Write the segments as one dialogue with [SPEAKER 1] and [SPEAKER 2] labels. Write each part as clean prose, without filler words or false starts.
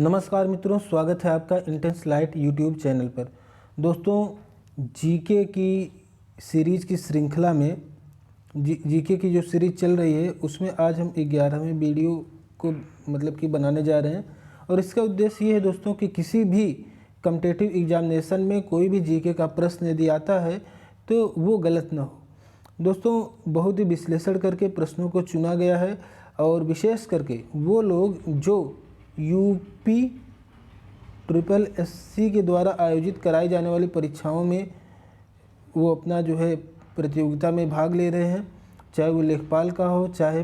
[SPEAKER 1] नमस्कार मित्रों, स्वागत है आपका इंटेंस लाइट यूट्यूब चैनल पर। दोस्तों, जीके की सीरीज़ की श्रृंखला में जीके की जो सीरीज़ चल रही है उसमें आज हम 11वें वीडियो को बनाने जा रहे हैं। और इसका उद्देश्य ये है दोस्तों कि किसी भी कॉम्पिटिटिव एग्जामिनेशन में कोई भी जीके का प्रश्न यदि आता है तो वो गलत ना हो। दोस्तों, बहुत ही विश्लेषण करके प्रश्नों को चुना गया है और विशेष करके वो लोग जो यूपी ट्रिपल एससी के द्वारा आयोजित कराई जाने वाली परीक्षाओं में वो अपना प्रतियोगिता में भाग ले रहे हैं, चाहे वो लेखपाल का हो चाहे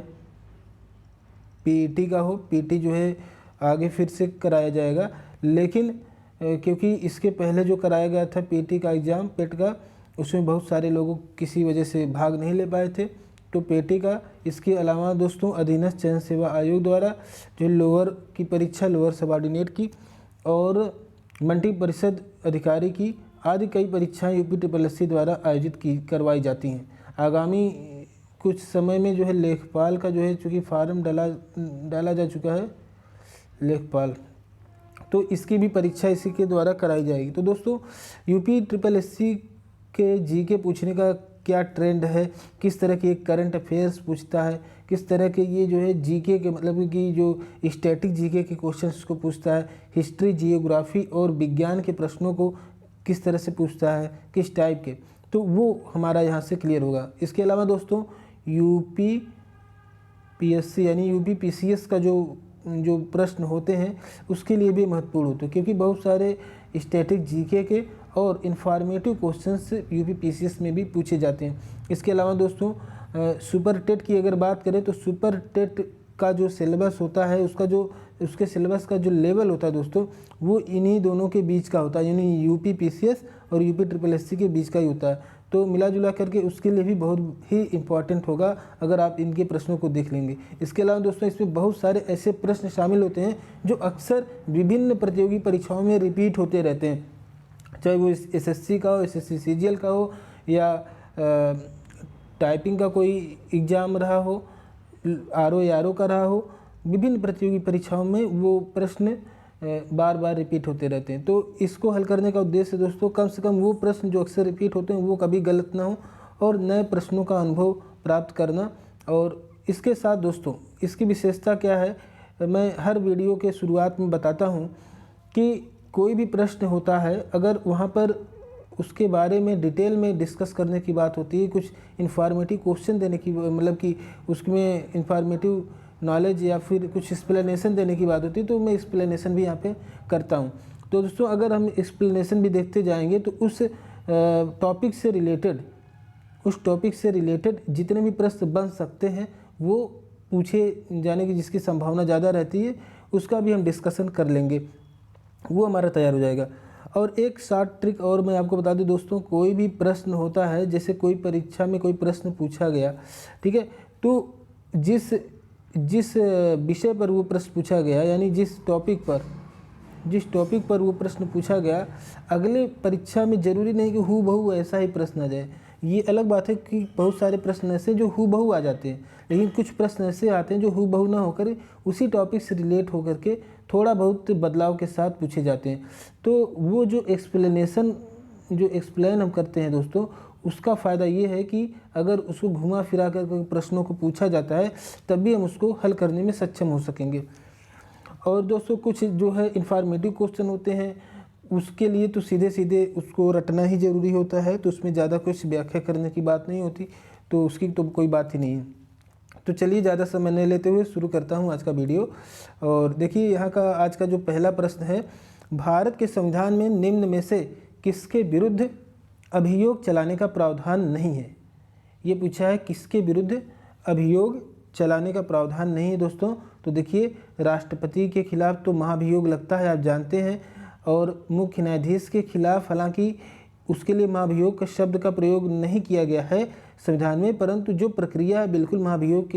[SPEAKER 1] पीईटी का हो। पीईटी आगे फिर से कराया जाएगा, लेकिन क्योंकि इसके पहले जो कराया गया था पीईटी का एग्ज़ाम पेट का, उसमें बहुत सारे लोगों किसी वजह से भाग नहीं ले पाए थे, तो पीईटी का। इसके अलावा दोस्तों, अधीनस्थ चयन सेवा आयोग द्वारा जो लोअर की परीक्षा, लोअर सबऑर्डिनेट की और मंडी परिषद अधिकारी की आदि कई परीक्षाएं यूपी ट्रिपल एससी द्वारा आयोजित करवाई जाती हैं। आगामी कुछ समय में लेखपाल का चूँकि फार्म डाला जा चुका है लेखपाल, तो इसकी भी परीक्षा इसी के द्वारा कराई जाएगी। तो दोस्तों, यूपी ट्रिपल एससी के जीके पूछने का क्या ट्रेंड है, किस तरह के करंट अफेयर्स पूछता है, किस तरह के ये जीके के कि जो स्टैटिक जीके के क्वेश्चंस को पूछता है, हिस्ट्री, जियोग्राफी और विज्ञान के प्रश्नों को किस तरह से पूछता है, किस टाइप के, तो वो हमारा यहाँ से क्लियर होगा। इसके अलावा दोस्तों, यूपी पीएससी यानी यूपी पीसीएस का जो प्रश्न होते हैं उसके लिए भी महत्वपूर्ण होते हैं, क्योंकि बहुत सारे स्टैटिक जीके के और इन्फॉर्मेटिव क्वेश्चंस यूपी पीसीएस में भी पूछे जाते हैं। इसके अलावा दोस्तों, सुपर टेट की अगर बात करें तो सुपर टेट का जो सिलेबस होता है उसके सिलेबस का जो लेवल होता है दोस्तों, वो इन्हीं दोनों के बीच का होता है, यानी यूपी पीसीएस और यूपी ट्रिपल एससी के बीच का ही होता है। तो मिला जुला करके उसके लिए भी बहुत ही इम्पॉर्टेंट होगा अगर आप इनके प्रश्नों को देख लेंगे। इसके अलावा दोस्तों, इसमें बहुत सारे ऐसे प्रश्न शामिल होते हैं जो अक्सर विभिन्न प्रतियोगी परीक्षाओं में रिपीट होते रहते हैं, चाहे वो एसएससी का हो, एसएससी सीजीएल का हो, या टाइपिंग का कोई एग्ज़ाम रहा हो, आरओ का रहा हो। विभिन्न प्रतियोगी परीक्षाओं में वो प्रश्न बार बार रिपीट होते रहते हैं। तो इसको हल करने का उद्देश्य दोस्तों, कम से कम वो प्रश्न जो अक्सर रिपीट होते हैं वो कभी गलत ना हो और नए प्रश्नों का अनुभव प्राप्त करना। और इसके साथ दोस्तों, इसकी विशेषता क्या है, मैं हर वीडियो के शुरुआत में बताता हूँ कि कोई भी प्रश्न होता है, अगर वहाँ पर उसके बारे में डिटेल में डिस्कस करने की बात होती है, कुछ इन्फॉर्मेटिव क्वेश्चन देने की कि उसमें इन्फॉर्मेटिव नॉलेज या फिर कुछ एक्सप्लेनेशन देने की बात होती है, तो मैं एक्सप्लेनेशन भी यहाँ पे करता हूँ। तो दोस्तों, अगर हम एक्सप्लेनेशन भी देखते जाएंगे तो उस टॉपिक से रिलेटेड जितने भी प्रश्न बन सकते हैं वो पूछे जाने की जिसकी संभावना ज़्यादा रहती है, उसका भी हम डिस्कशन कर लेंगे, वो हमारा तैयार हो जाएगा। और एक शॉर्ट ट्रिक और मैं आपको बता दूं दोस्तों, कोई भी प्रश्न होता है, जैसे कोई परीक्षा में कोई प्रश्न पूछा गया, ठीक है, तो जिस विषय पर वो प्रश्न पूछा गया, यानी जिस टॉपिक पर वो प्रश्न पूछा गया, अगले परीक्षा में ज़रूरी नहीं कि हूबहू ऐसा ही प्रश्न आ जाए। ये अलग बात है कि बहुत सारे प्रश्न ऐसे जो हूबहू आ जाते हैं, लेकिन कुछ प्रश्न ऐसे आते हैं जो हूबहू ना होकर उसी टॉपिक से रिलेट होकर के थोड़ा बहुत बदलाव के साथ पूछे जाते हैं। तो वो जो एक्सप्लेन हम करते हैं दोस्तों, उसका फ़ायदा ये है कि अगर उसको घुमा फिरा कर प्रश्नों को पूछा जाता है तब भी हम उसको हल करने में सक्षम हो सकेंगे। और दोस्तों, कुछ इन्फॉर्मेटिव क्वेश्चन होते हैं, उसके लिए तो सीधे उसको रटना ही ज़रूरी होता है, तो उसमें ज़्यादा कुछ व्याख्या करने की बात नहीं होती, तो उसकी तो कोई बात ही नहीं है। तो चलिए ज़्यादा समय नहीं लेते हुए शुरू करता हूँ आज का वीडियो। और देखिए, यहाँ का आज का जो पहला प्रश्न है, भारत के संविधान में निम्न में से किसके विरुद्ध अभियोग चलाने का प्रावधान नहीं है। ये पूछा है किसके विरुद्ध अभियोग चलाने का प्रावधान नहीं है दोस्तों। तो देखिए, राष्ट्रपति के खिलाफ तो महाभियोग लगता है, आप जानते हैं, और मुख्य न्यायाधीश के खिलाफ हालांकि उसके लिए महाभियोग का शब्द का प्रयोग नहीं किया गया है संविधान में, परंतु जो प्रक्रिया है बिल्कुल महाभियोग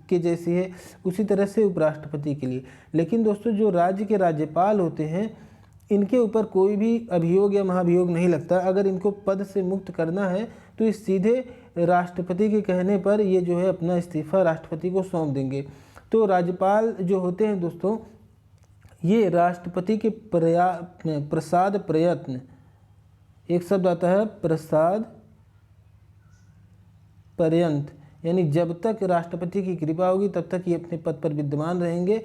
[SPEAKER 1] के जैसी है, उसी तरह से उपराष्ट्रपति के लिए। लेकिन दोस्तों, जो राज्य के राज्यपाल होते हैं, इनके ऊपर कोई भी अभियोग या महाभियोग नहीं लगता। अगर इनको पद से मुक्त करना है तो इस सीधे राष्ट्रपति के कहने पर ये अपना इस्तीफा राष्ट्रपति को सौंप देंगे। तो राज्यपाल जो होते हैं दोस्तों, ये राष्ट्रपति के प्रसाद प्रयत्न, एक शब्द आता है प्रसाद पर्यंत, यानी जब तक राष्ट्रपति की कृपा होगी तब तक ये अपने पद पर विद्यमान रहेंगे,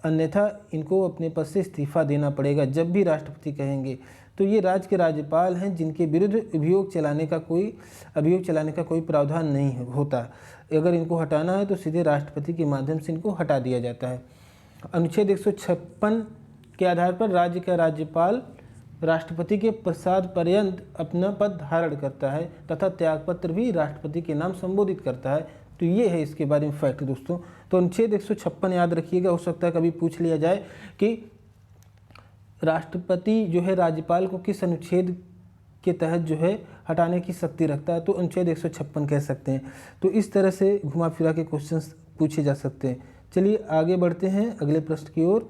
[SPEAKER 1] अन्यथा इनको अपने पद से इस्तीफा देना पड़ेगा जब भी राष्ट्रपति कहेंगे। तो ये राज्य के राज्यपाल हैं जिनके विरुद्ध अभियोग चलाने का कोई प्रावधान नहीं होता। अगर इनको हटाना है तो सीधे राष्ट्रपति के माध्यम से इनको हटा दिया जाता है। अनुच्छेद 156 के आधार पर राज्य का राज्यपाल राष्ट्रपति के प्रसाद पर्यंत अपना पद धारण करता है तथा त्यागपत्र भी राष्ट्रपति के नाम संबोधित करता है। तो ये है इसके बारे में फैक्ट दोस्तों। तो अनुच्छेद 156 याद रखिएगा, हो सकता है कभी पूछ लिया जाए कि राष्ट्रपति जो है राज्यपाल को किस अनुच्छेद के तहत जो है हटाने की शक्ति रखता है, तो अनुच्छेद 156 कह सकते हैं। तो इस तरह से घुमा फिरा के क्वेश्चंस पूछे जा सकते हैं। चलिए आगे बढ़ते हैं अगले प्रश्न की ओर।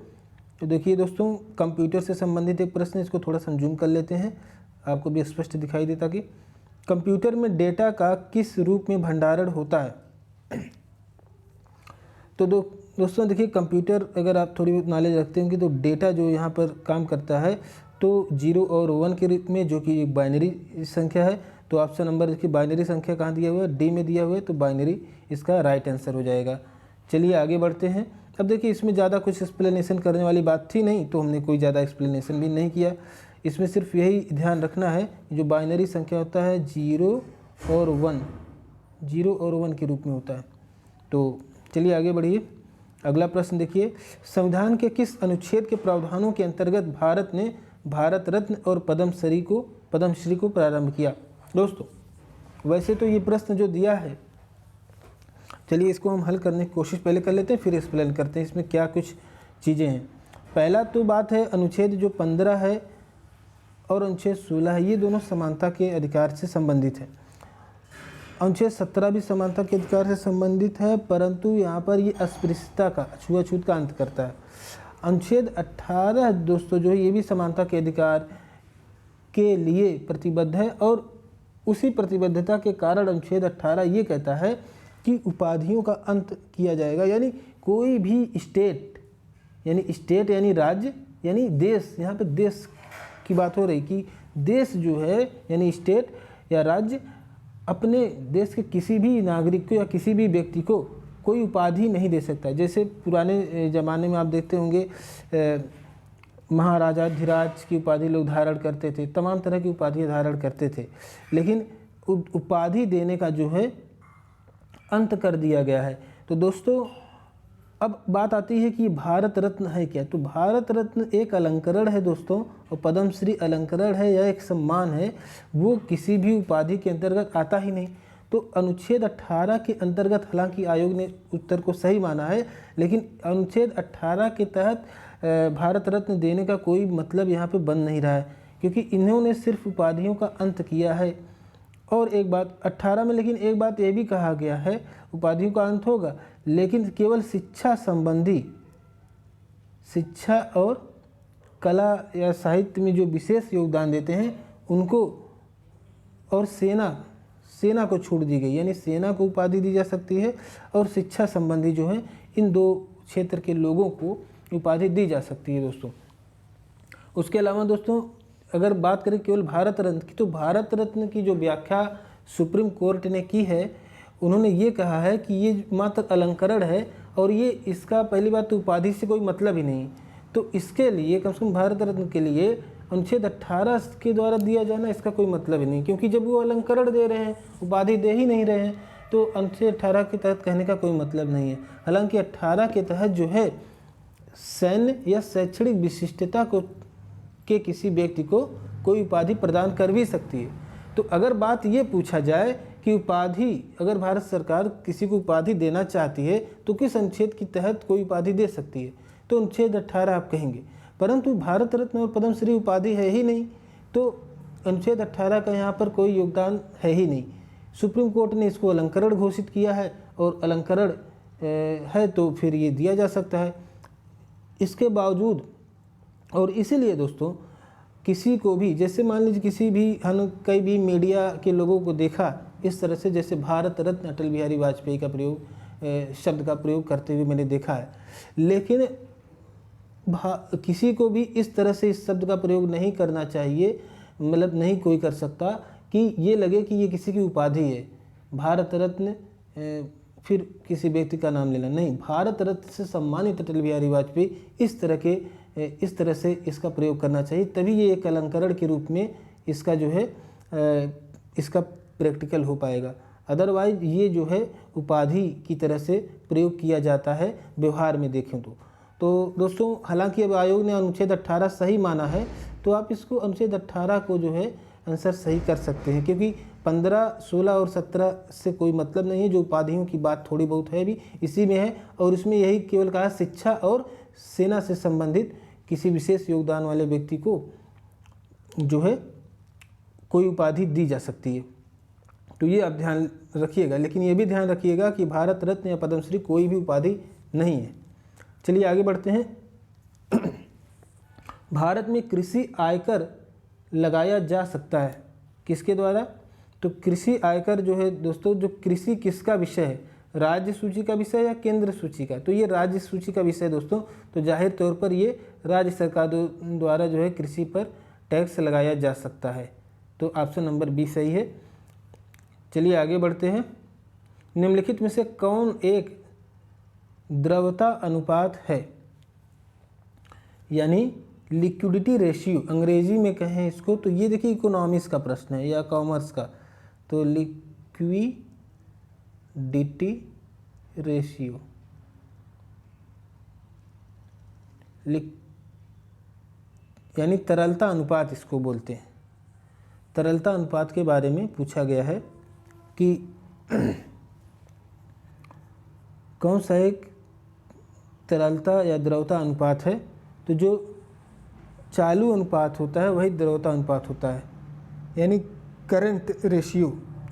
[SPEAKER 1] तो देखिए दोस्तों, कंप्यूटर से संबंधित एक प्रश्न है, इसको थोड़ा सा जूम कर लेते हैं, आपको भी स्पष्ट दिखाई देता कि कंप्यूटर में डेटा का किस रूप में भंडारण होता है। तो दोस्तों देखिए, कंप्यूटर अगर आप थोड़ी बहुत नॉलेज रखते होंगे तो डेटा जो यहाँ पर काम करता है तो 0 और 1 के रूप में, जो कि एक बाइनरी संख्या है। तो ऑप्शन नंबर देखिए, बाइनरी संख्या कहाँ दिया हुआ है, डी में दिया हुआ है, तो बाइनरी इसका राइट आंसर हो जाएगा। चलिए आगे बढ़ते हैं। अब देखिए, इसमें ज़्यादा कुछ एक्सप्लेनेशन करने वाली बात थी नहीं, तो हमने कोई ज़्यादा एक्सप्लेनेशन भी नहीं किया। इसमें सिर्फ यही ध्यान रखना है, जो बाइनरी संख्या होता है 0 और 1 के रूप में होता है। तो चलिए आगे बढ़िए। अगला प्रश्न देखिए, संविधान के किस अनुच्छेद के प्रावधानों के अंतर्गत भारत ने भारत रत्न और पद्मश्री को प्रारंभ किया। दोस्तों वैसे तो ये प्रश्न जो दिया है, चलिए इसको हम हल करने की कोशिश पहले कर लेते हैं, फिर एक्सप्लेन करते हैं इसमें क्या कुछ चीज़ें हैं। पहला तो बात है, अनुच्छेद जो 15 है और अनुच्छेद 16 है, ये दोनों समानता के अधिकार से संबंधित है। अनुच्छेद 17 भी समानता के अधिकार से संबंधित है, परंतु यहाँ पर ये अस्पृश्यता का, छुआछूत का अंत करता है। अनुच्छेद 18 दोस्तों जो है, ये भी समानता के अधिकार के लिए प्रतिबद्ध है, और उसी प्रतिबद्धता के कारण अनुच्छेद 18 ये कहता है कि उपाधियों का अंत किया जाएगा। यानी कोई भी स्टेट यानी राज्य यानी देश, यहाँ पे देश की बात हो रही कि देश जो है यानी स्टेट या राज्य अपने देश के किसी भी नागरिक को या किसी भी व्यक्ति को कोई उपाधि नहीं दे सकता। जैसे पुराने ज़माने में आप देखते होंगे महाराजा धीराज की उपाधि लोग धारण करते थे, तमाम तरह की उपाधि धारण करते थे, लेकिन उपाधि देने का जो है अंत कर दिया गया है। तो दोस्तों अब बात आती है कि भारत रत्न है क्या। तो भारत रत्न एक अलंकरण है दोस्तों, और पद्मश्री अलंकरण है या एक सम्मान है, वो किसी भी उपाधि के अंतर्गत आता ही नहीं। तो अनुच्छेद 18 के अंतर्गत, हालांकि आयोग ने उत्तर को सही माना है, लेकिन अनुच्छेद 18 के तहत भारत रत्न देने का कोई मतलब यहाँ पे बन नहीं रहा है, क्योंकि इन्होंने सिर्फ उपाधियों का अंत किया है। और एक बात 18 में, लेकिन एक बात ये भी कहा गया है, उपाधियों का अंत होगा लेकिन केवल शिक्षा संबंधी, शिक्षा और कला या साहित्य में जो विशेष योगदान देते हैं उनको, और सेना को छूट दी गई, यानी सेना को उपाधि दी जा सकती है, और शिक्षा संबंधी जो है इन दो क्षेत्र के लोगों को उपाधि दी जा सकती है दोस्तों। उसके अलावा दोस्तों अगर बात करें केवल भारत रत्न की, तो भारत रत्न की जो व्याख्या सुप्रीम कोर्ट ने की है, उन्होंने ये कहा है कि ये मात्र अलंकरण है, और ये इसका पहली बात तो उपाधि से कोई मतलब ही नहीं। तो इसके लिए कम से कम भारत रत्न के लिए अनुच्छेद 18 के द्वारा दिया जाना इसका कोई मतलब ही नहीं, क्योंकि जब वो अलंकरण दे रहे हैं, उपाधि दे ही नहीं रहे हैं, तो अनुच्छेद 18 के तहत कहने का कोई मतलब नहीं है। हालांकि 18 के तहत जो है सैन्य या शैक्षणिक विशिष्टता के किसी व्यक्ति को कोई उपाधि प्रदान कर भी सकती है। तो अगर बात ये पूछा जाए कि उपाधि, अगर भारत सरकार किसी को उपाधि देना चाहती है तो किस अनुच्छेद के तहत कोई उपाधि दे सकती है, तो अनुच्छेद 18 आप कहेंगे। परंतु भारत रत्न और पद्मश्री उपाधि है ही नहीं, तो अनुच्छेद 18 का यहाँ पर कोई योगदान है ही नहीं। सुप्रीम कोर्ट ने इसको अलंकरण घोषित किया है, और अलंकरण है तो फिर ये दिया जा सकता है। इसके बावजूद, और इसीलिए दोस्तों किसी को भी, जैसे मान लीजिए किसी भी, हम कई भी मीडिया के लोगों को देखा इस तरह से, जैसे भारत रत्न अटल बिहारी वाजपेयी का प्रयोग, शब्द का प्रयोग करते हुए मैंने देखा है, लेकिन किसी को भी इस तरह से इस शब्द का प्रयोग नहीं करना चाहिए, मतलब नहीं कोई कर सकता कि ये लगे कि ये किसी की उपाधि है। भारत रत्न फिर किसी व्यक्ति का नाम लेना नहीं, भारत रत्न से सम्मानित अटल बिहारी वाजपेयी, इस तरह से इसका प्रयोग करना चाहिए, तभी ये एक अलंकरण के रूप में इसका जो है इसका प्रैक्टिकल हो पाएगा। अदरवाइज ये जो है उपाधि की तरह से प्रयोग किया जाता है व्यवहार में देखें तो दोस्तों, हालांकि अब आयोग ने अनुच्छेद 18 सही माना है, तो आप इसको अनुच्छेद 18 को जो है आंसर सही कर सकते हैं, क्योंकि 15, 16 और 17 से कोई मतलब नहीं है। जो उपाधियों की बात थोड़ी बहुत है भी इसी में है, और इसमें यही केवल कहा शिक्षा और सेना से संबंधित किसी विशेष योगदान वाले व्यक्ति को जो है कोई उपाधि दी जा सकती है। तो ये आप ध्यान रखिएगा, लेकिन ये भी ध्यान रखिएगा कि भारत रत्न या पद्मश्री कोई भी उपाधि नहीं है। चलिए आगे बढ़ते हैं। भारत में कृषि आयकर लगाया जा सकता है किसके द्वारा? तो कृषि आयकर जो है दोस्तों, जो कृषि किसका विषय है, राज्य सूची का विषय या केंद्र सूची का? तो ये राज्य सूची का विषय है दोस्तों, तो जाहिर तौर पर ये राज्य सरकार द्वारा जो है कृषि पर टैक्स लगाया जा सकता है। तो ऑप्शन नंबर बी सही है। चलिए आगे बढ़ते हैं। निम्नलिखित में से कौन एक द्रव्यता अनुपात है, यानी लिक्विडिटी रेशियो अंग्रेजी में कहें इसको, तो ये देखिए इकोनॉमिक्स का प्रश्न है या कॉमर्स का। तो लिक्विडिटी रेशियो, यानी तरलता अनुपात इसको बोलते हैं। तरलता अनुपात के बारे में पूछा गया है कि कौन सा एक तरलता या द्रवता अनुपात है? तो जो चालू अनुपात होता है वही द्रवता अनुपात होता है, यानी करंट रेशियो।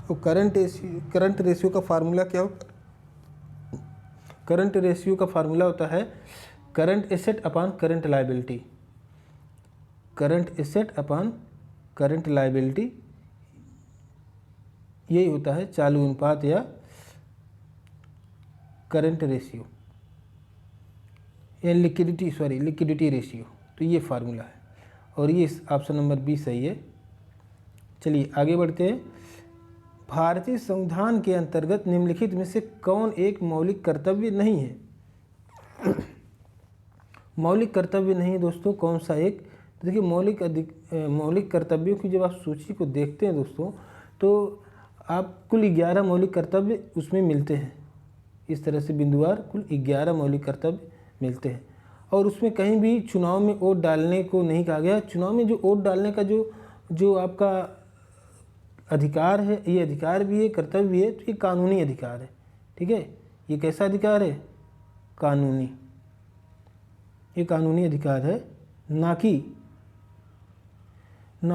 [SPEAKER 1] तो करंट रेशियो का फार्मूला क्या होता है? करंट रेशियो का फार्मूला होता है current asset upon current liability. Current asset upon current liability, यही होता है चालू अनुपात या करंट रेशियो या लिक्विडिटी रेशियो। तो ये फार्मूला है, और ये ऑप्शन नंबर बी सही है। चलिए आगे बढ़ते हैं। भारतीय संविधान के अंतर्गत निम्नलिखित में से कौन एक मौलिक कर्तव्य नहीं है? मौलिक कर्तव्य नहीं है दोस्तों, कौन सा एक? देखिए मौलिक कर्तव्यों की जब आप सूची को देखते हैं दोस्तों, तो आप कुल 11 मौलिक कर्तव्य उसमें मिलते हैं। इस तरह से बिंदुवार कुल 11 मौलिक कर्तव्य मिलते हैं, और उसमें कहीं भी चुनाव में वोट डालने को नहीं कहा गया। चुनाव में जो वोट डालने का जो आपका अधिकार है, ये अधिकार भी है, कर्तव्य भी है, तो ये कानूनी अधिकार है। ठीक है, ये कैसा अधिकार है? कानूनी। ये कानूनी अधिकार है, ना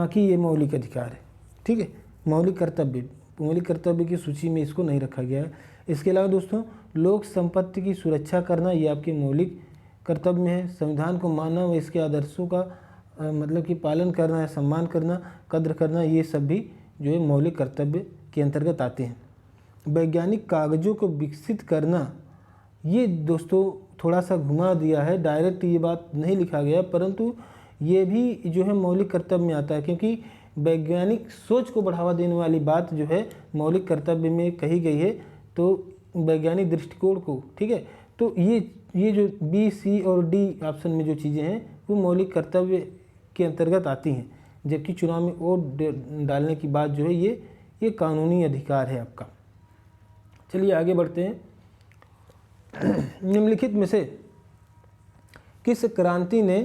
[SPEAKER 1] कि ये मौलिक अधिकार है। ठीक है, मौलिक कर्तव्य की सूची में इसको नहीं रखा गया है। इसके अलावा दोस्तों, लोक संपत्ति की सुरक्षा करना ये आपके मौलिक कर्तव्य में है। संविधान को मानना व इसके आदर्शों का मतलब कि पालन करना या सम्मान करना, कद्र करना, ये सब भी जो है मौलिक कर्तव्य के अंतर्गत आते हैं। वैज्ञानिक कागजों को विकसित करना, ये दोस्तों थोड़ा सा घुमा दिया है, डायरेक्ट ये बात नहीं लिखा गया, परंतु ये भी जो है मौलिक कर्तव्य में आता है, क्योंकि वैज्ञानिक सोच को बढ़ावा देने वाली बात जो है मौलिक कर्तव्य में कही गई है। तो वैज्ञानिक दृष्टिकोण को, ठीक है, तो ये जो बी, सी और डी ऑप्शन में जो चीज़ें हैं वो मौलिक कर्तव्य के अंतर्गत आती हैं, जबकि चुनाव में वोट डालने की बात जो है ये कानूनी अधिकार है आपका। चलिए आगे बढ़ते हैं। निम्नलिखित में से किस क्रांति ने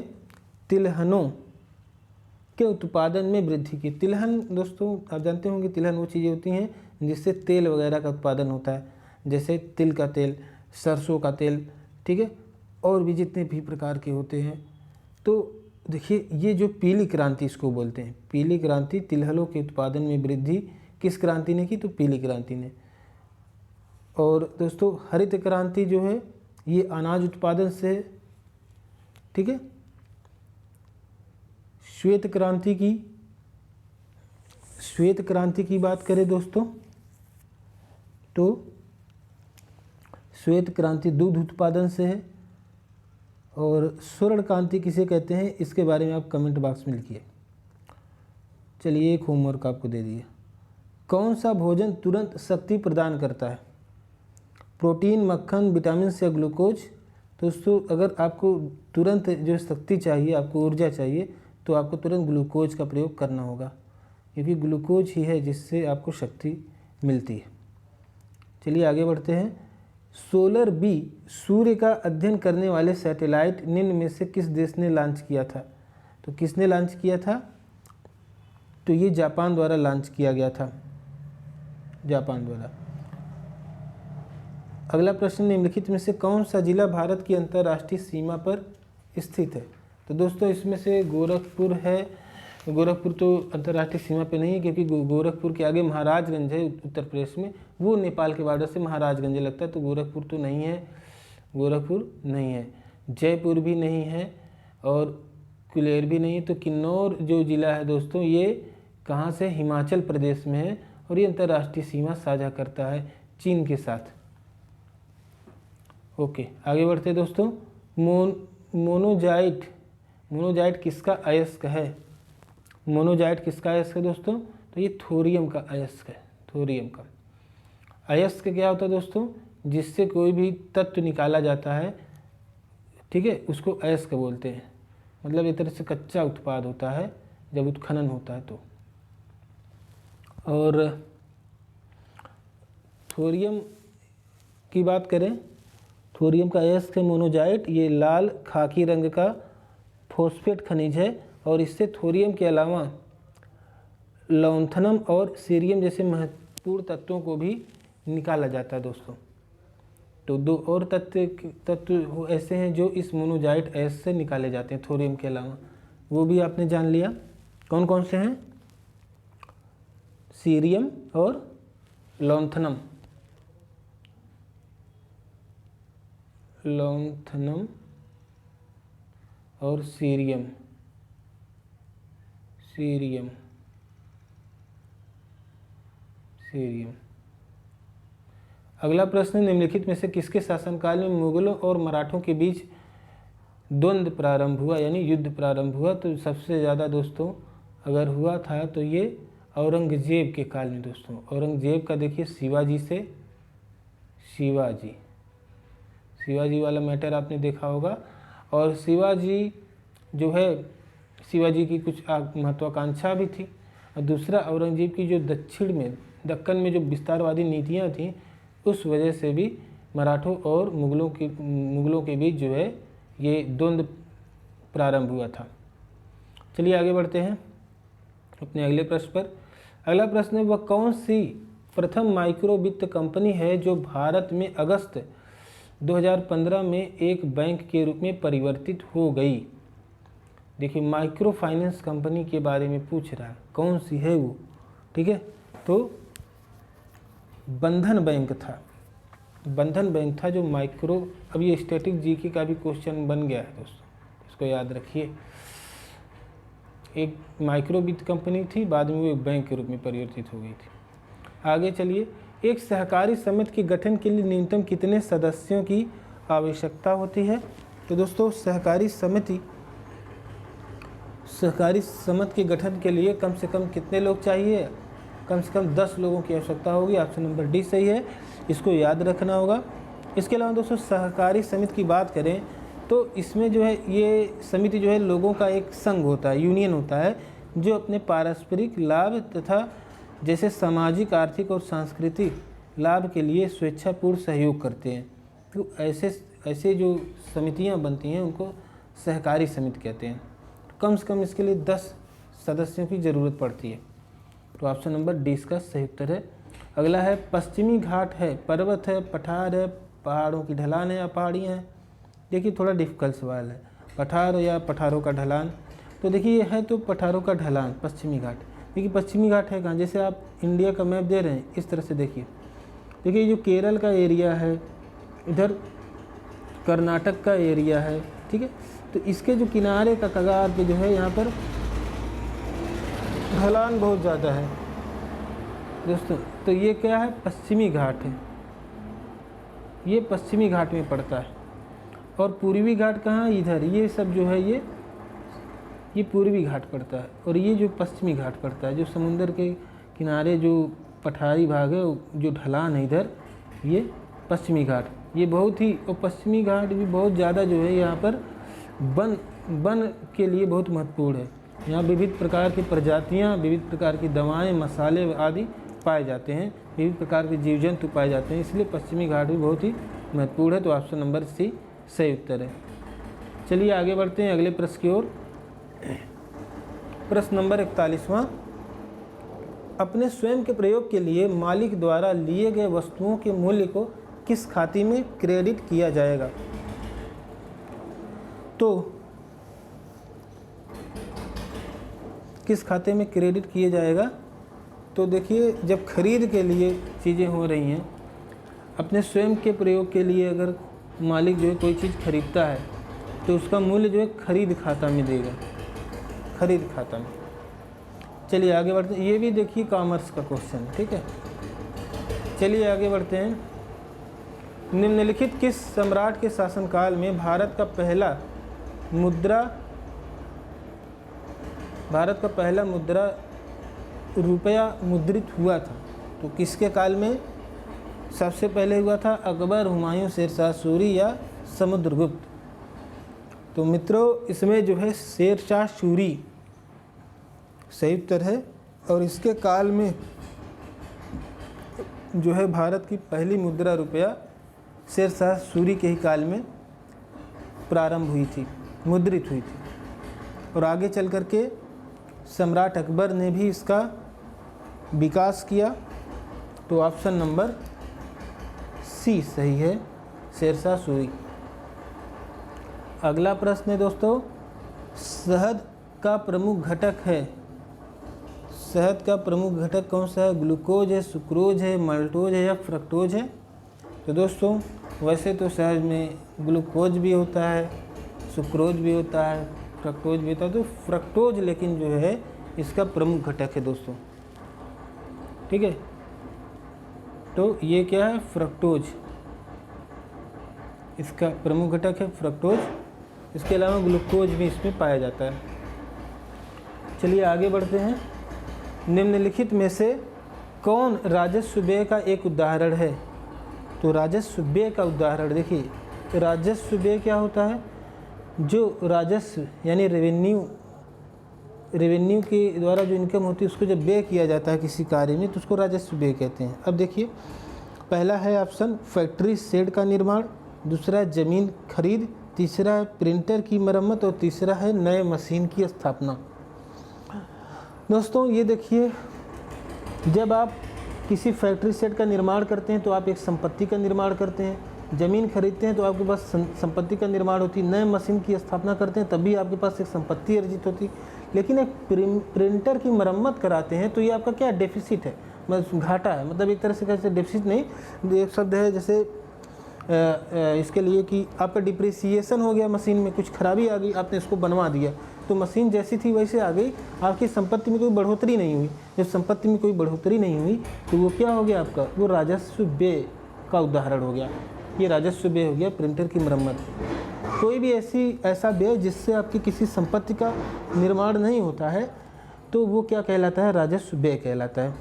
[SPEAKER 1] तिलहनों के उत्पादन में वृद्धि की? तिलहन दोस्तों आप जानते होंगे, तिलहन वो चीज़ें होती हैं जिससे तेल वगैरह का उत्पादन होता है, जैसे तिल का तेल, सरसों का तेल, ठीक है, और भी जितने भी प्रकार के होते हैं। तो देखिए ये जो पीली क्रांति इसको बोलते हैं, पीली क्रांति, तिलहनों के उत्पादन में वृद्धि किस क्रांति ने की? तो पीली क्रांति ने। और दोस्तों हरित क्रांति जो है ये अनाज उत्पादन से है, ठीक है। श्वेत क्रांति की बात करें दोस्तों, तो श्वेत क्रांति दूध उत्पादन से है, और स्वर्ण कांति किसे कहते हैं, इसके बारे में आप कमेंट बॉक्स में लिखिए। चलिए एक होमवर्क आपको दे दिए। कौन सा भोजन तुरंत शक्ति प्रदान करता है? प्रोटीन, मक्खन, विटामिन या ग्लूकोज? दोस्तों अगर आपको तुरंत जो शक्ति चाहिए, आपको ऊर्जा चाहिए, तो आपको तुरंत ग्लूकोज का प्रयोग करना होगा, क्योंकि ग्लूकोज ही है जिससे आपको शक्ति मिलती है। चलिए आगे बढ़ते हैं। सोलर बी सूर्य का अध्ययन करने वाले सैटेलाइट निम्न में से किस देश ने लॉन्च किया था? तो किसने लॉन्च किया था? तो ये जापान द्वारा लॉन्च किया गया था, जापान द्वारा। अगला प्रश्न, निम्नलिखित में से कौन सा जिला भारत की अंतर्राष्ट्रीय सीमा पर स्थित है? तो दोस्तों इसमें से गोरखपुर है। गोरखपुर तो अंतर्राष्ट्रीय सीमा पे नहीं है, क्योंकि गोरखपुर के आगे महाराजगंज है उत्तर प्रदेश में, वो नेपाल के बॉर्डर से महाराजगंज लगता है, तो गोरखपुर तो नहीं है, गोरखपुर नहीं है। जयपुर भी नहीं है और कुलेर भी नहीं है। तो किन्नौर जो ज़िला है दोस्तों, ये कहाँ से? हिमाचल प्रदेश में है, और ये अंतर्राष्ट्रीय सीमा साझा करता है चीन के साथ। ओके आगे बढ़ते हैं दोस्तों। मोनोजाइट किसका अयस्क है? मोनोजाइट किसका अयस्क है दोस्तों? तो ये थोरियम का अयस्क है, थोरियम का। अयस्क क्या होता है दोस्तों? जिससे कोई भी तत्व निकाला जाता है, ठीक है, उसको अयस्क बोलते हैं। मतलब एक तरह से कच्चा उत्पाद होता है जब उत्खनन होता है तो। और थोरियम की बात करें, थोरियम का अयस्क है मोनोजाइट। ये लाल खाकी रंग का फॉस्फेट खनिज है, और इससे थोरियम के अलावा लौंथनम और सीरियम जैसे महत्वपूर्ण तत्वों को भी निकाला जाता है दोस्तों। तो दो और तत्व ऐसे हैं जो इस मोनोजाइट अयस्क से निकाले जाते हैं थोरियम के अलावा, वो भी आपने जान लिया। कौन कौन से हैं? सीरियम और लौंथनम। लौंथनम और सीरियम। अगला प्रश्न, निम्नलिखित में से किसके शासनकाल में मुगलों और मराठों के बीच द्वंद्व प्रारंभ हुआ, यानी युद्ध प्रारंभ हुआ? तो सबसे ज़्यादा दोस्तों अगर हुआ था तो ये औरंगजेब के काल में दोस्तों। औरंगजेब का देखिए शिवाजी वाला मैटर आपने देखा होगा। और शिवाजी जो है, शिवाजी की कुछ महत्वाकांक्षा भी थी, और दूसरा औरंगजेब की जो दक्कन में जो विस्तारवादी नीतियाँ थीं, उस वजह से भी मराठों और मुगलों के बीच जो है ये द्वंद्व प्रारंभ हुआ था। चलिए आगे बढ़ते हैं अपने अगले प्रश्न पर। अगला प्रश्न है, वह कौन सी प्रथम माइक्रो वित्त कंपनी है जो भारत में अगस्त 2015 में एक बैंक के रूप में परिवर्तित हो गई? देखिए माइक्रो फाइनेंस कंपनी के बारे में पूछ रहा है, कौन सी है वो, ठीक है। तो बंधन बैंक था जो माइक्रो, अब ये स्टैटिक जीके का भी क्वेश्चन बन गया है दोस्तों, इसको याद रखिए। एक माइक्रो वित्त कंपनी थी, बाद में वो एक बैंक के रूप में परिवर्तित हो गई थी। आगे चलिए, एक सहकारी समिति के गठन के लिए न्यूनतम कितने सदस्यों की आवश्यकता होती है? तो दोस्तों सहकारी समिति के गठन के लिए कम से कम कितने लोग चाहिए? कम से कम 10 लोगों की आवश्यकता होगी। ऑप्शन नंबर डी सही है, इसको याद रखना होगा। इसके अलावा दोस्तों सहकारी समिति की बात करें तो इसमें जो है ये समिति जो है लोगों का एक संघ होता है, यूनियन होता है, जो अपने पारस्परिक लाभ तथा जैसे सामाजिक, आर्थिक और सांस्कृतिक लाभ के लिए स्वेच्छापूर्ण सहयोग करते हैं। तो ऐसे जो समितियां बनती हैं उनको सहकारी समिति कहते हैं। तो कम से कम इसके लिए 10 सदस्यों की ज़रूरत पड़ती है। तो ऑप्शन नंबर डी इसका सही उत्तर है। अगला है पश्चिमी घाट है, पर्वत है, पठार है, पहाड़ों की ढलान है या पहाड़ियाँ हैं? देखिए थोड़ा डिफिकल्ट सवाल है, पठार या पठारों का ढलान। तो देखिए ये है तो पठारों का ढलान, पश्चिमी घाट। देखिए पश्चिमी घाट है कहाँ, जैसे आप इंडिया का मैप दे रहे हैं इस तरह से देखिए जो केरल का एरिया है, इधर कर्नाटक का एरिया है, ठीक है। तो इसके जो किनारे का कगार पे जो है यहाँ पर ढलान बहुत ज़्यादा है दोस्तों। तो ये क्या है? पश्चिमी घाट है, ये पश्चिमी घाट में पड़ता है। और पूर्वी घाट कहाँ, इधर, ये सब जो है ये पूर्वी घाट पड़ता है, और ये जो पश्चिमी घाट पड़ता है, जो समुंदर के किनारे जो पठारी भाग है, जो ढलान है इधर, ये पश्चिमी घाट, ये बहुत ही, और पश्चिमी घाट भी बहुत ज़्यादा जो है यहाँ पर वन के लिए बहुत महत्वपूर्ण है। यहाँ विविध प्रकार की प्रजातियाँ, विविध प्रकार की दवाएं, मसाले आदि पाए जाते हैं, विविध प्रकार के जीव जंतु पाए जाते हैं, इसलिए पश्चिमी घाट भी बहुत ही महत्वपूर्ण है। तो ऑप्शन नंबर सी सही उत्तर है। चलिए आगे बढ़ते हैं अगले प्रश्न की ओर। प्रश्न नंबर 41वां, अपने स्वयं के प्रयोग के लिए मालिक द्वारा लिए गए वस्तुओं के मूल्य को किस खाते में क्रेडिट किया जाएगा? तो किस खाते में क्रेडिट किया जाएगा? तो देखिए, जब खरीद के लिए चीज़ें हो रही हैं, अपने स्वयं के प्रयोग के लिए अगर मालिक जो है कोई चीज़ खरीदता है तो उसका मूल्य जो है खरीद खाता में देगा, खरीद खाता में। चलिए आगे बढ़ते हैं, ये भी देखिए कॉमर्स का क्वेश्चन, ठीक है। चलिए आगे बढ़ते हैं। निम्नलिखित किस सम्राट के शासनकाल में भारत का पहला मुद्रा रुपया मुद्रित हुआ था? तो किसके काल में सबसे पहले हुआ था? अकबर, हुमायूं, शेरशाह सूरी या समुद्रगुप्त? तो मित्रों, इसमें जो है शेरशाह सूरी सही उत्तर है, और इसके काल में जो है भारत की पहली मुद्रा रुपया शेरशाह सूरी के ही काल में प्रारंभ हुई थी, मुद्रित हुई थी, और आगे चल कर के सम्राट अकबर ने भी इसका विकास किया। तो ऑप्शन नंबर सी सही है, शेरशाह सूरी। अगला प्रश्न है दोस्तों, शहद का प्रमुख घटक है, शहद का प्रमुख घटक कौन सा है? ग्लूकोज है, सुक्रोज है, माल्टोज है या फ्रक्टोज है? तो दोस्तों, वैसे तो शहद में ग्लूकोज भी होता है, सुक्रोज भी होता है, फ्रक्टोज भी होता है, तो फ्रक्टोज लेकिन जो है इसका प्रमुख घटक है दोस्तों, ठीक है। तो ये क्या है? फ्रक्टोज, इसका प्रमुख घटक है फ्रक्टोज। इसके अलावा ग्लूकोज भी इसमें पाया जाता है। चलिए आगे बढ़ते हैं। निम्नलिखित में से कौन राजस्व व्यय का एक उदाहरण है? तो राजस्व व्यय का उदाहरण देखिए, राजस्व व्यय क्या होता है? जो राजस्व यानी रेवेन्यू के द्वारा जो इनकम होती है उसको जब व्यय किया जाता है किसी कार्य में तो उसको राजस्व व्यय कहते हैं। अब देखिए, पहला है ऑप्शन फैक्ट्री शेड का निर्माण, दूसरा है ज़मीन खरीद, तीसरा है प्रिंटर की मरम्मत और तीसरा है नए मशीन की स्थापना। दोस्तों ये देखिए, जब आप किसी फैक्ट्री सेट का निर्माण करते हैं तो आप एक संपत्ति का निर्माण करते हैं, ज़मीन खरीदते हैं तो आपके पास संपत्ति का निर्माण होती है, नए मशीन की स्थापना करते हैं तभी आपके पास एक संपत्ति अर्जित होती है। लेकिन एक प्रिंटर की मरम्मत कराते हैं तो ये आपका क्या डेफिसिट है, मतलब घाटा है। मतलब एक तरह से कैसे डेफिसिट नहीं, एक शब्द है जैसे इसके लिए कि आपका डिप्रिसिएशन हो गया, मशीन में कुछ खराबी आ गई, आपने इसको बनवा दिया तो मशीन जैसी थी वैसे आ गई, आपकी संपत्ति में कोई बढ़ोतरी नहीं हुई। जब संपत्ति में कोई बढ़ोतरी नहीं हुई तो वो क्या हो गया आपका? वो राजस्व व्यय का उदाहरण हो गया। ये राजस्व व्यय हो गया प्रिंटर की मरम्मत। कोई भी ऐसा व्यय जिससे आपकी किसी संपत्ति का निर्माण नहीं होता है तो वो क्या कहलाता है? राजस्व व्यय कहलाता है।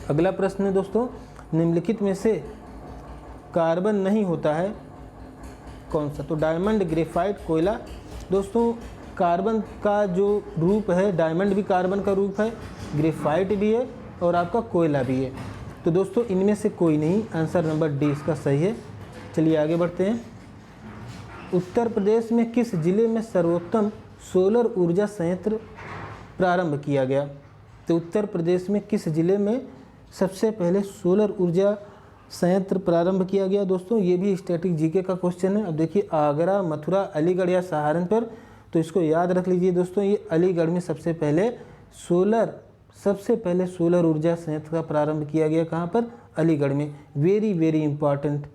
[SPEAKER 1] अगला प्रश्न है दोस्तों, निम्नलिखित में से कार्बन नहीं होता है कौन सा? तो डायमंड, ग्रेफाइट, कोयला। दोस्तों कार्बन का जो रूप है, डायमंड भी कार्बन का रूप है, ग्रेफाइट भी है और आपका कोयला भी है। तो दोस्तों इनमें से कोई नहीं, आंसर नंबर डी इसका सही है। चलिए आगे बढ़ते हैं। उत्तर प्रदेश में किस जिले में सर्वोत्तम सोलर ऊर्जा संयंत्र प्रारंभ किया गया? तो उत्तर प्रदेश में किस जिले में सबसे पहले सोलर ऊर्जा संयंत्र प्रारंभ किया गया? दोस्तों ये भी स्टैटिक जीके का क्वेश्चन है। अब देखिए, आगरा, मथुरा, अलीगढ़ या सहारनपुर, तो इसको याद रख लीजिए दोस्तों। ये अलीगढ़ में सबसे पहले सोलर ऊर्जा संयंत्र का प्रारंभ किया गया। कहाँ पर? अलीगढ़ में। वेरी इंपॉर्टेंट,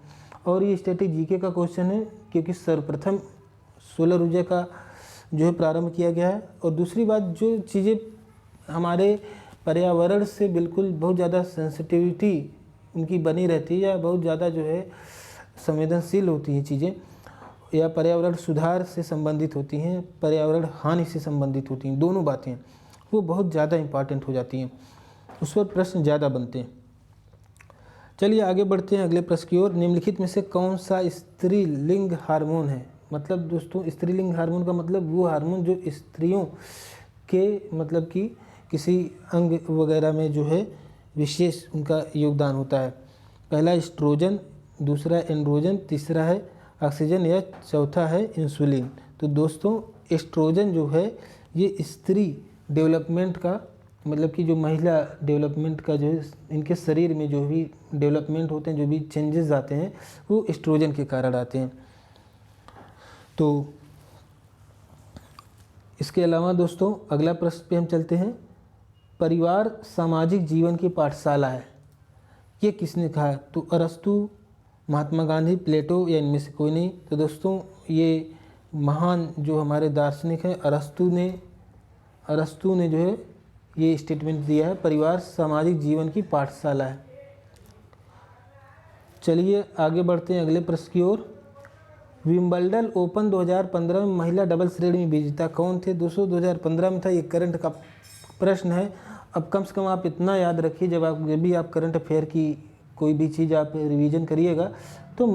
[SPEAKER 1] और ये स्टैटिक जीके का क्वेश्चन है क्योंकि सर्वप्रथम सोलर ऊर्जा का जो है प्रारंभ किया गया है। और दूसरी बात, जो चीज़ें हमारे पर्यावरण से बिल्कुल बहुत ज़्यादा सेंसिटिविटी उनकी बनी रहती है या बहुत ज़्यादा जो है संवेदनशील होती हैं चीज़ें, या पर्यावरण सुधार से संबंधित होती हैं, पर्यावरण हानि से संबंधित होती हैं, दोनों बातें वो बहुत ज़्यादा इम्पॉर्टेंट हो जाती हैं, उस पर प्रश्न ज़्यादा बनते हैं। चलिए आगे बढ़ते हैं अगले प्रश्न की ओर। निम्नलिखित में से कौन सा स्त्रीलिंग हार्मोन है? मतलब दोस्तों स्त्रीलिंग हार्मोन का मतलब वो हार्मोन जो स्त्रियों के मतलब कि किसी अंग वगैरह में जो है विशेष उनका योगदान होता है। पहला एस्ट्रोजन, दूसरा एंड्रोजन, तीसरा है ऑक्सीजन या चौथा है इंसुलिन। तो दोस्तों एस्ट्रोजन जो है ये स्त्री डेवलपमेंट का मतलब कि जो महिला डेवलपमेंट का जो है इनके शरीर में जो भी डेवलपमेंट होते हैं, जो भी चेंजेस आते हैं वो एस्ट्रोजन के कारण आते हैं। तो इसके अलावा दोस्तों अगला प्रश्न पे हम चलते हैं। परिवार सामाजिक जीवन की पाठशाला है, ये किसने कहा? तो अरस्तु, महात्मा गांधी, प्लेटो या इनमें से कोई नहीं। तो दोस्तों ये महान जो हमारे दार्शनिक हैं अरस्तु ने जो है ये स्टेटमेंट दिया है, परिवार सामाजिक जीवन की पाठशाला है। चलिए आगे बढ़ते हैं अगले प्रश्न की ओर। विंबलडन ओपन 2015 में महिला डबल श्रेणी में विजेता कौन थे? दोस्तों 2015 में था, ये करंट का प्रश्न है। अब कम से कम आप इतना याद रखिए, जब भी आप करंट अफेयर की कोई भी चीज़ आप रिवीजन करिएगा तो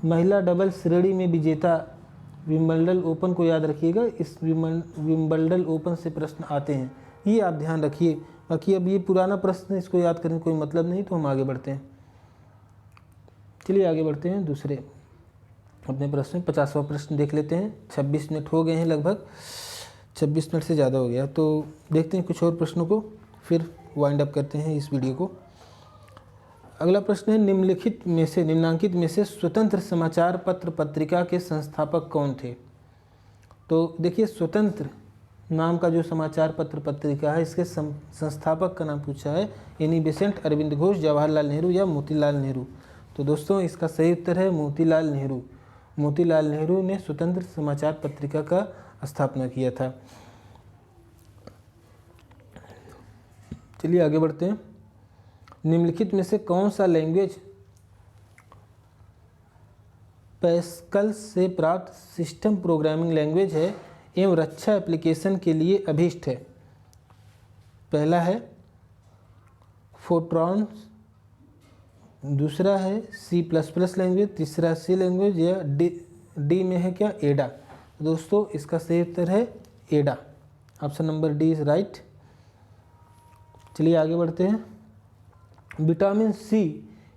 [SPEAKER 1] महिला डबल श्रेणी में विजेता विंबलडन ओपन को याद रखिएगा। इस विंबलडन ओपन से प्रश्न आते हैं, ये आप ध्यान रखिए। बाकी अब ये पुराना प्रश्न है, इसको याद करने कोई मतलब नहीं, तो हम आगे बढ़ते हैं। चलिए आगे बढ़ते हैं दूसरे अपने प्रश्न में। 50वां प्रश्न देख लेते हैं। 26 मिनट हो गए हैं, लगभग 26 मिनट से ज़्यादा हो गया, तो देखते हैं कुछ और प्रश्नों को, फिर वाइंड अप करते हैं इस वीडियो को। अगला प्रश्न है, निम्नांकित में से स्वतंत्र समाचार पत्र पत्रिका के संस्थापक कौन थे? तो देखिए स्वतंत्र नाम का जो समाचार पत्र पत्रिका है इसके संस्थापक का नाम पूछा है, यानी बेसेंट अरविंद घोष, जवाहरलाल नेहरू या मोतीलाल नेहरू। तो दोस्तों इसका सही उत्तर है मोतीलाल नेहरू। मोतीलाल नेहरू ने स्वतंत्र समाचार पत्रिका का स्थापना किया था। चलिए आगे बढ़ते हैं। निम्नलिखित में से कौन सा लैंग्वेज पैस्कल से प्राप्त सिस्टम प्रोग्रामिंग लैंग्वेज है एवं रक्षा एप्लीकेशन के लिए अभीष्ट है? पहला है फोर्ट्रॉन, दूसरा है C++ लैंग्वेज, तीसरा C लैंग्वेज, या डी में है क्या एडा? दोस्तों इसका सही उत्तर है एडा, option number D is right. चलिए आगे बढ़ते हैं। विटामिन सी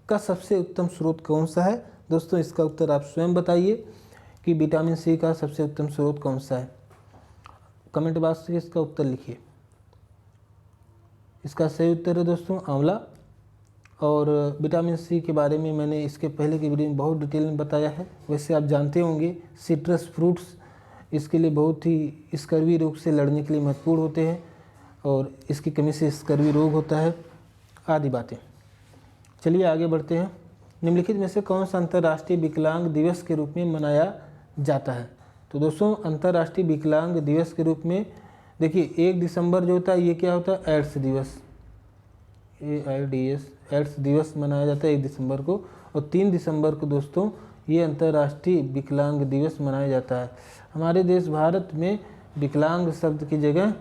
[SPEAKER 1] का सबसे उत्तम स्रोत कौन सा है? दोस्तों इसका उत्तर आप स्वयं बताइए कि विटामिन सी का सबसे उत्तम स्रोत कौन सा है। कमेंट बॉक्स में इसका उत्तर लिखिए। इसका सही उत्तर है दोस्तों आंवला। और विटामिन सी के बारे में मैंने इसके पहले की वीडियो में बहुत डिटेल में बताया है। वैसे आप जानते होंगे सिट्रस फ्रूट्स इसके लिए बहुत ही स्कर्वी रोग से लड़ने के लिए महत्वपूर्ण होते हैं और इसकी कमी से स्कर्वी रोग होता है, आदि बातें। चलिए आगे बढ़ते हैं। निम्नलिखित में से कौन सा अंतर्राष्ट्रीय विकलांग दिवस के रूप में मनाया जाता है? तो दोस्तों अंतर्राष्ट्रीय विकलांग दिवस के रूप में देखिए 1 दिसंबर जो होता है ये क्या होता है एड्स दिवस, AIDS एड्स दिवस मनाया जाता है 1 दिसंबर को। और 3 दिसंबर को दोस्तों ये अंतर्राष्ट्रीय विकलांग दिवस मनाया जाता है। हमारे देश भारत में विकलांग शब्द की जगह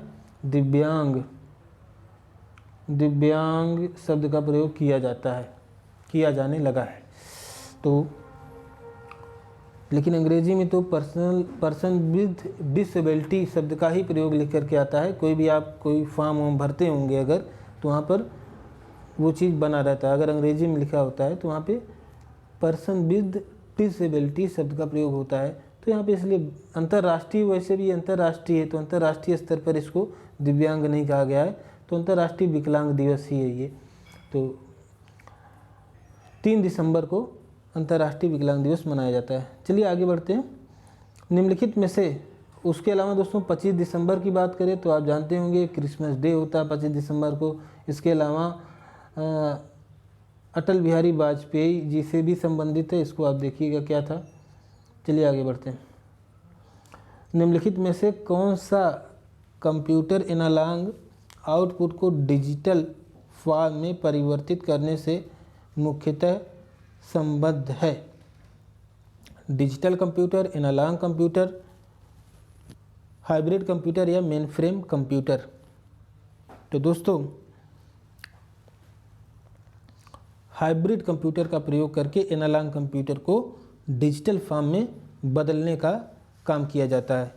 [SPEAKER 1] दिव्यांग शब्द का प्रयोग किया जाने लगा है। तो लेकिन अंग्रेजी में तो पर्सन विद डिसेबिलिटी शब्द का ही प्रयोग लिख करके आता है। कोई भी आप कोई फॉर्म वार्म भरते होंगे अगर, तो वहाँ पर वो चीज़ बना रहता है। अगर अंग्रेजी में लिखा होता है तो वहाँ पे पर्सन विद डिसेबिलिटी शब्द का प्रयोग होता है। तो यहाँ पे इसलिए अंतर्राष्ट्रीय, वैसे भी अंतर्राष्ट्रीय है तो अंतर्राष्ट्रीय स्तर पर इसको दिव्यांग नहीं कहा गया है, तो अंतर्राष्ट्रीय विकलांग दिवस ही है ये। तो 3 दिसंबर को अंतर्राष्ट्रीय विकलांग दिवस मनाया जाता है। चलिए आगे बढ़ते हैं। निम्नलिखित में से उसके अलावा दोस्तों 25 दिसंबर की बात करें तो आप जानते होंगे क्रिसमस डे होता है 25 दिसंबर को। इसके अलावा अटल बिहारी वाजपेयी जी से भी संबंधित है, इसको आप देखिएगा क्या था। चलिए आगे बढ़ते हैं। निम्नलिखित में से कौन सा कंप्यूटर एनालॉग आउटपुट को डिजिटल फॉर्म में परिवर्तित करने से मुख्यतः संबद्ध है? Digital computer, analog computer, hybrid computer या मेनफ्रेम कंप्यूटर। तो दोस्तों हाइब्रिड कंप्यूटर का प्रयोग करके एनालॉग कंप्यूटर को डिजिटल फॉर्म में बदलने का काम किया जाता है।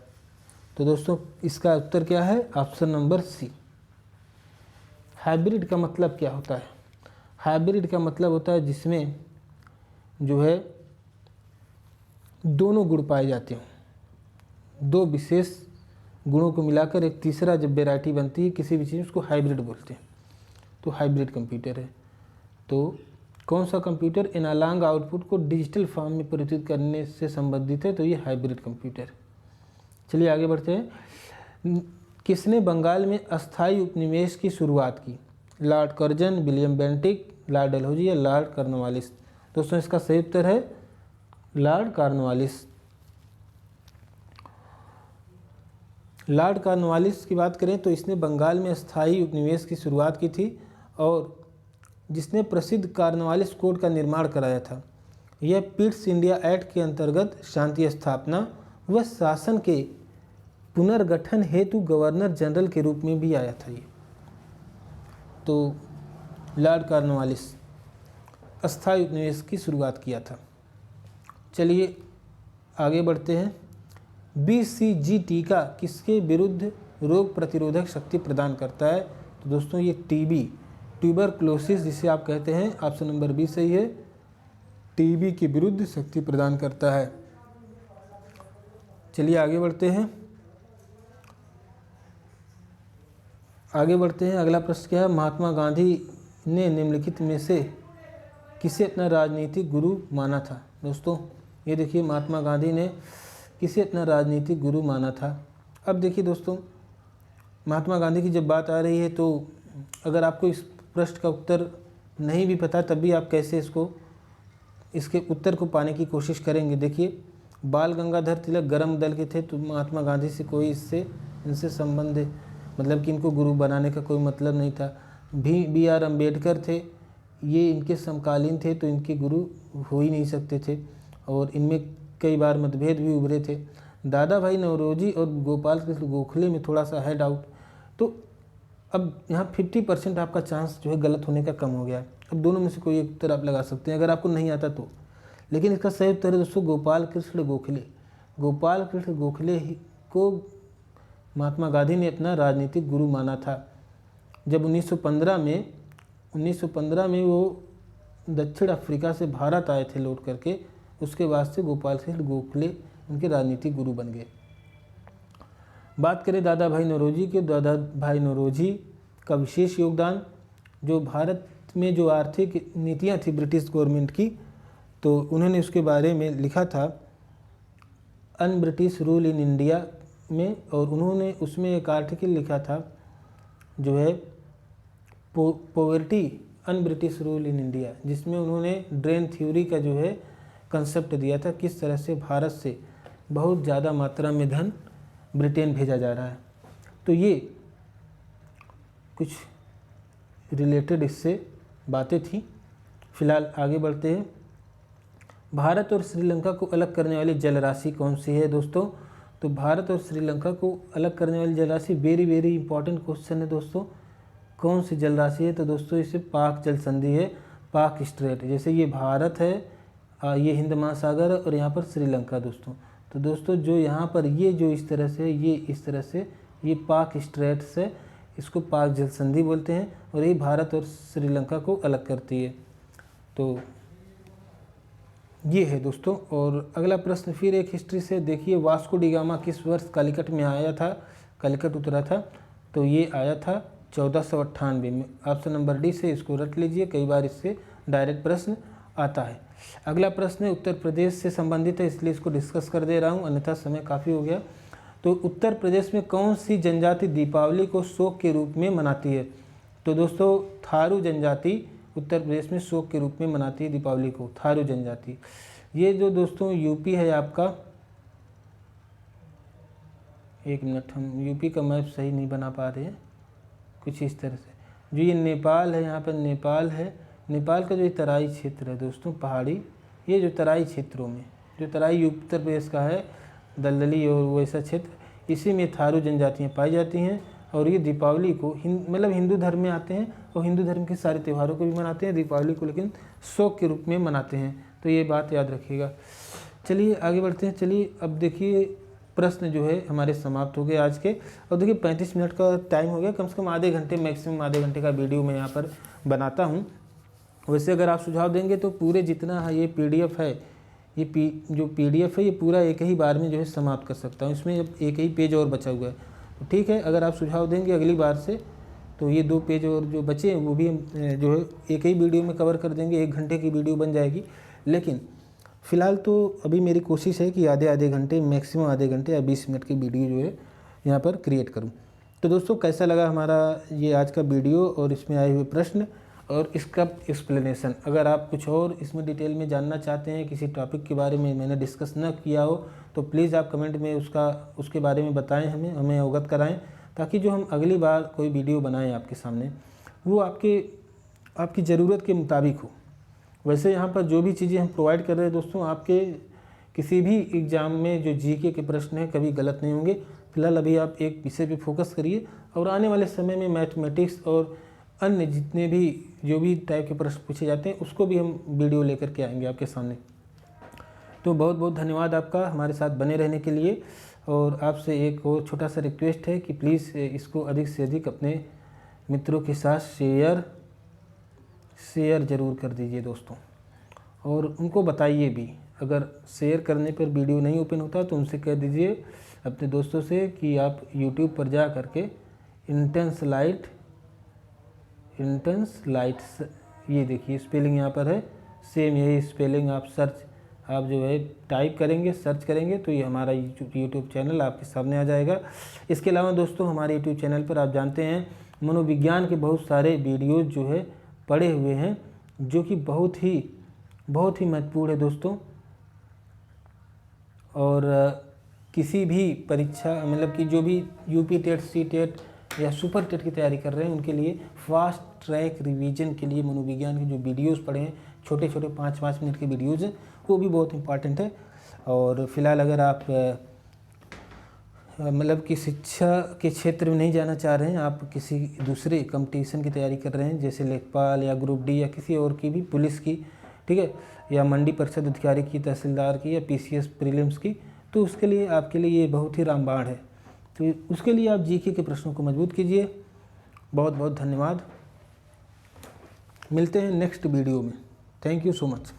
[SPEAKER 1] तो दोस्तों इसका उत्तर क्या है? Option number C. हाइब्रिड का मतलब क्या होता है? हाइब्रिड का मतलब होता है जिसमें जो है दोनों गुण पाए जाते हों, दो विशेष गुणों को मिलाकर एक तीसरा जब वैरायटी बनती है किसी भी चीज़, उसको हाइब्रिड बोलते हैं। तो हाइब्रिड कंप्यूटर है। तो कौन सा कंप्यूटर एनालॉग आउटपुट को डिजिटल फॉर्म में परिवर्तित करने से संबंधित है? तो ये हाइब्रिड कंप्यूटर। चलिए आगे बढ़ते हैं। किसने बंगाल में अस्थायी उपनिवेश की शुरुआत की? Lord Curzon, William Bentinck, Lord Dalhousie या लॉर्ड कॉर्नवालिस? दोस्तों इसका सही उत्तर है लॉर्ड कॉर्नवालिस। लॉर्ड कॉर्नवालिस की बात करें तो इसने बंगाल में अस्थायी उपनिवेश की शुरुआत की थी और जिसने प्रसिद्ध कॉर्नवालिस कोड का निर्माण कराया था। यह पिट्स इंडिया एक्ट के अंतर्गत शांति स्थापना व शासन के पुनर्गठन हेतु गवर्नर जनरल के रूप में भी आया था। ये तो लॉर्ड कॉर्नवालिस अस्थायी उपनिवेश की शुरुआत किया था। चलिए आगे बढ़ते हैं। BCG टीका किसके विरुद्ध रोग प्रतिरोधक शक्ति प्रदान करता है? तो दोस्तों ये TB, ट्यूबरक्लोसिस जिसे आप कहते हैं, ऑप्शन नंबर बी सही है। TB के विरुद्ध शक्ति प्रदान करता है। चलिए आगे बढ़ते हैं। अगला प्रश्न क्या है? महात्मा गांधी ने निम्नलिखित में से किसे अपना राजनीतिक गुरु माना था? दोस्तों ये देखिए, महात्मा गांधी ने किसे अपना राजनीतिक गुरु माना था? अब देखिए दोस्तों, महात्मा गांधी की जब बात आ रही है तो अगर आपको इस प्रश्न का उत्तर नहीं भी पता तब भी आप कैसे इसके उत्तर को पाने की कोशिश करेंगे। देखिए, बाल गंगाधर तिलक गर्म दल के थे, तो महात्मा गांधी से कोई इनसे संबंध मतलब कि इनको गुरु बनाने का कोई मतलब नहीं था। BR अम्बेडकर थे, ये इनके समकालीन थे, तो इनके गुरु हो ही नहीं सकते थे और इनमें कई बार मतभेद भी उभरे थे। दादा भाई नौरोजी और गोपाल कृष्ण गोखले में थोड़ा सा है डाउट। तो अब यहाँ 50% आपका चांस जो है गलत होने का कम हो गया है। अब दोनों में से कोई एक उत्तर आप लगा सकते हैं अगर आपको नहीं आता तो। लेकिन इसका सही उत्तर है दोस्तों गोपाल कृष्ण गोखले। गोपाल कृष्ण गोखले को महात्मा गांधी ने अपना राजनीतिक गुरु माना था। जब 1915 में वो दक्षिण अफ्रीका से भारत आए थे लौट करके, उसके बाद से गोपाल कृष्ण गोखले उनके राजनीतिक गुरु बन गए। बात करें दादा भाई नौरोजी के, दादा भाई नौरोजी का विशेष योगदान जो भारत में जो आर्थिक नीतियाँ थी ब्रिटिश गवर्नमेंट की, तो उन्होंने उसके बारे में लिखा था un British rule in India में, और उन्होंने उसमें एक आर्टिकल लिखा था जो है poverty un British rule in India, जिसमें उन्होंने ड्रेन थ्योरी का जो है कंसेप्ट दिया था, किस तरह से भारत से बहुत ज़्यादा मात्रा में धन ब्रिटेन भेजा जा रहा है। तो ये कुछ रिलेटेड इससे बातें थी। फिलहाल आगे बढ़ते हैं। भारत और श्रीलंका को अलग करने वाली जलराशि कौन सी है दोस्तों? तो भारत और श्रीलंका को अलग करने वाली जलराशि वेरी इंपॉर्टेंट क्वेश्चन है दोस्तों। कौन सी जलराशि है? तो दोस्तों इसे पाक जल संधि है, पाक स्ट्रेट। जैसे ये भारत है, ये हिंद महासागर है और यहाँ पर श्रीलंका दोस्तों। तो दोस्तों जो यहाँ पर ये जो इस तरह से ये इस तरह से ये पाक स्ट्रेट से इसको पाक जल संधि बोलते हैं और ये भारत और श्रीलंका को अलग करती है। तो ये है दोस्तों। और अगला प्रश्न फिर एक हिस्ट्री से देखिए, वास्को डी गामा किस वर्ष कालीकट में आया था, कालीकट उतरा था? तो ये आया था 1498 में। ऑप्शन नंबर डी से इसको रट लीजिए, कई बार इससे डायरेक्ट प्रश्न आता है। अगला प्रश्न है उत्तर प्रदेश से संबंधित है, इसलिए इसको डिस्कस कर दे रहा हूँ, अन्यथा समय काफ़ी हो गया। तो उत्तर प्रदेश में कौन सी जनजाति दीपावली को शोक के रूप में मनाती है? तो दोस्तों थारू जनजाति उत्तर प्रदेश में शोक के रूप में मनाती है दीपावली को, थारू जनजाति। ये जो दोस्तों यूपी है आपका, एक मिनट, हम यूपी का मैप सही नहीं बना पा रहे हैं, कुछ इस तरह से। जो ये नेपाल है, यहाँ पर नेपाल है, नेपाल का जो ये तराई क्षेत्र है दोस्तों पहाड़ी, ये जो तराई क्षेत्रों में जो तराई उत्तर प्रदेश का है, दलदली और वैसा क्षेत्र, इसी में थारू जनजातियाँ पाई जाती हैं। और ये दीपावली को मतलब हिंदू धर्म में आते हैं और हिंदू धर्म के सारे त्योहारों को भी मनाते हैं, दीपावली को लेकिन शौक के रूप में मनाते हैं। तो ये बात याद रखिएगा। चलिए आगे बढ़ते हैं। चलिए अब देखिए प्रश्न जो है हमारे समाप्त हो गए आज के। और देखिए 35 मिनट का टाइम हो गया, कम से कम आधे घंटे, मैक्सिमम आधे घंटे का वीडियो मैं यहाँ पर बनाता हूँ। वैसे अगर आप सुझाव देंगे तो पूरे जितना है ये PDF है, ये जो PDF है ये पूरा एक ही बार में जो है समाप्त कर सकता हूँ। इसमें अब एक ही पेज और बचा हुआ है, तो ठीक है, अगर आप सुझाव देंगे अगली बार से तो ये 2 पेज और जो बचे हैं वो भी हम जो है एक ही वीडियो में कवर कर देंगे, 1 घंटे की वीडियो बन जाएगी। लेकिन फ़िलहाल तो अभी मेरी कोशिश है कि आधे घंटे, मैक्सिमम आधे घंटे या 20 मिनट की वीडियो जो है यहाँ पर क्रिएट करूँ। तो दोस्तों कैसा लगा हमारा ये आज का वीडियो और इसमें आए हुए प्रश्न और इसका एक्सप्लेनेशन। अगर आप कुछ और इसमें डिटेल में जानना चाहते हैं, किसी टॉपिक के बारे में मैंने डिस्कस न किया हो, तो प्लीज़ आप कमेंट में उसके बारे में बताएं, हमें अवगत कराएं, ताकि जो हम अगली बार कोई वीडियो बनाएं आपके सामने वो आपकी ज़रूरत के मुताबिक हो। वैसे यहाँ पर जो भी चीज़ें हम प्रोवाइड कर रहे हैं दोस्तों, आपके किसी भी एग्ज़ाम में जो GK के प्रश्न हैं कभी गलत नहीं होंगे। फिलहाल अभी आप एक विषय पे फोकस करिए और आने वाले समय में मैथमेटिक्स और अन्य जितने भी जो भी टाइप के प्रश्न पूछे जाते हैं उसको भी हम वीडियो लेकर के आएंगे आपके सामने। तो बहुत बहुत धन्यवाद आपका हमारे साथ बने रहने के लिए। और आपसे एक और छोटा सा रिक्वेस्ट है कि प्लीज़ इसको अधिक से अधिक अपने मित्रों के साथ शेयर ज़रूर कर दीजिए दोस्तों, और उनको बताइए भी। अगर शेयर करने पर वीडियो नहीं ओपन होता तो उनसे कह दीजिए अपने दोस्तों से कि आप YouTube पर जा करके इंटेंस लाइट, ये देखिए स्पेलिंग यहाँ पर है, सेम यही स्पेलिंग आप जो है टाइप करेंगे, सर्च करेंगे तो ये हमारा YouTube चैनल आपके सामने आ जाएगा। इसके अलावा दोस्तों हमारे YouTube चैनल पर आप जानते हैं मनोविज्ञान के बहुत सारे वीडियोज़ जो है पड़े हुए हैं, जो कि बहुत ही महत्वपूर्ण है दोस्तों। और किसी भी परीक्षा मतलब कि जो भी UP टेट, CTET या सुपर टेट की तैयारी कर रहे हैं उनके लिए फास्ट ट्रैक रिवीजन के लिए मनोविज्ञान के जो वीडियोज़ पड़े हैं, छोटे 5-5 मिनट के वीडियोज़ हैं, वो भी बहुत इंपॉर्टेंट है। और फिलहाल अगर आप मतलब कि शिक्षा के क्षेत्र में नहीं जाना चाह रहे हैं, आप किसी दूसरे कंपटीशन की तैयारी कर रहे हैं जैसे लेखपाल या ग्रुप D या किसी और की भी, पुलिस की, ठीक है, या मंडी परिषद अधिकारी की, तहसीलदार की, या PCS प्रीलिम्स की, तो उसके लिए आपके लिए ये बहुत ही रामबाण है। तो उसके लिए आप GK के प्रश्नों को मजबूत कीजिए। बहुत बहुत धन्यवाद। मिलते हैं नेक्स्ट वीडियो में। Thank you so much.